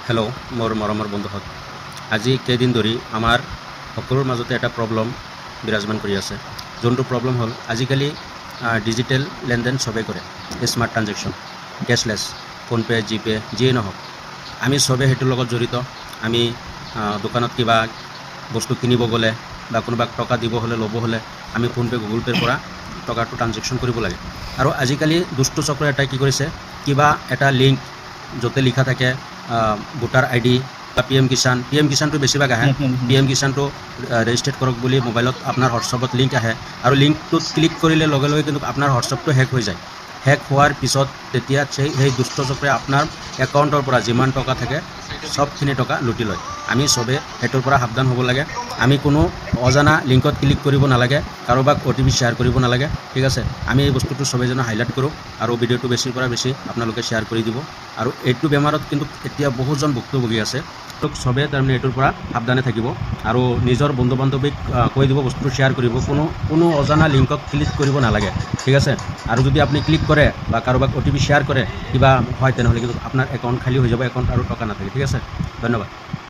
Hello' মোৰ মৰমৰ বন্ধুহঁত, আজি কেইদিন ধৰি আমাৰ সকলোৰ মাজতে এটা প্ৰব্লেম বিৰাজমান কৰি আছে। যোনটো প্ৰব্লেম হ'ল আজিকালি ডিজিটেল লেনদেন চবেই কৰে, smart transaction, cashless, PhonePe' GPay' যিয়েই নহওক, আমি চবেই সেইটোৰ লগত জড়িত। আমি দোকানত কিবা বস্তু কিনিব গ'লে বা কোনোবাক টকা দিব হ'লে ল'ব হ'লে আমি ফোনপে' গুগল পে'ৰ পৰা টকাটো ট্ৰানজেকশ্যন কৰিব লাগে। আৰু আজিকালি দুষ্ট চক্ৰ এটাই কি কৰিছে, কিবা এটা লিংক য'তে লিখা থাকে ভোটাৰ আই ডি বা পি এম কিষাণটো বেছিভাগ আহে। পি এম কিষাণটো ৰেজিষ্টাৰ্ড কৰক বুলি মোবাইলত আপোনাৰ হোৱাটছআপত লিংক আহে, আৰু লিংকটোত ক্লিক কৰিলে লগে লগে কিন্তু আপোনাৰ হোৱাটছআপটো হেক হৈ যায়। হেক হোৱাৰ পিছত তেতিয়া সেই দুষ্ট চক্ৰে আপোনাৰ একাউণ্টৰ পৰা যিমান টকা থাকে চবখিনি টকা লুটি লয়। আমি চবে সেইটোৰ পৰা সাৱধান হ'ব লাগে। আমি কোনো অজানা লিংকত ক্লিক কৰিব নালাগে, কাৰোবাক OTP শ্বেয়াৰ কৰিব নালাগে, ঠিক আছে। আমি এই বস্তুটো চবেই যেন হাইলাইট কৰোঁ, আৰু ভিডিঅ'টো বেছিৰ পৰা বেছি আপোনালোকে শ্বেয়াৰ কৰি দিব। আৰু এইটো বেমাৰত কিন্তু এতিয়া বহুজন ভুক্তভোগী আছে, তোক চবে তাৰমানে এইটোৰ পৰা সাৱধানে থাকিব আৰু নিজৰ বন্ধু বান্ধৱীক কৈ দিব বস্তুটো শ্বেয়াৰ কৰিব। কোনো অজানা লিংকত ক্লিক কৰিব নালাগে, ঠিক আছে। আৰু যদি আপুনি ক্লিক কৰে বা কাৰোবাক OTP শ্বেয়াৰ কৰে কিবা হয়, তেনেহ'লে কিন্তু আপোনাৰ একাউণ্ট খালী হৈ যাব, একাউণ্ট আৰু টকা নাথাকে, ঠিক আছে। ধন্যবাদ।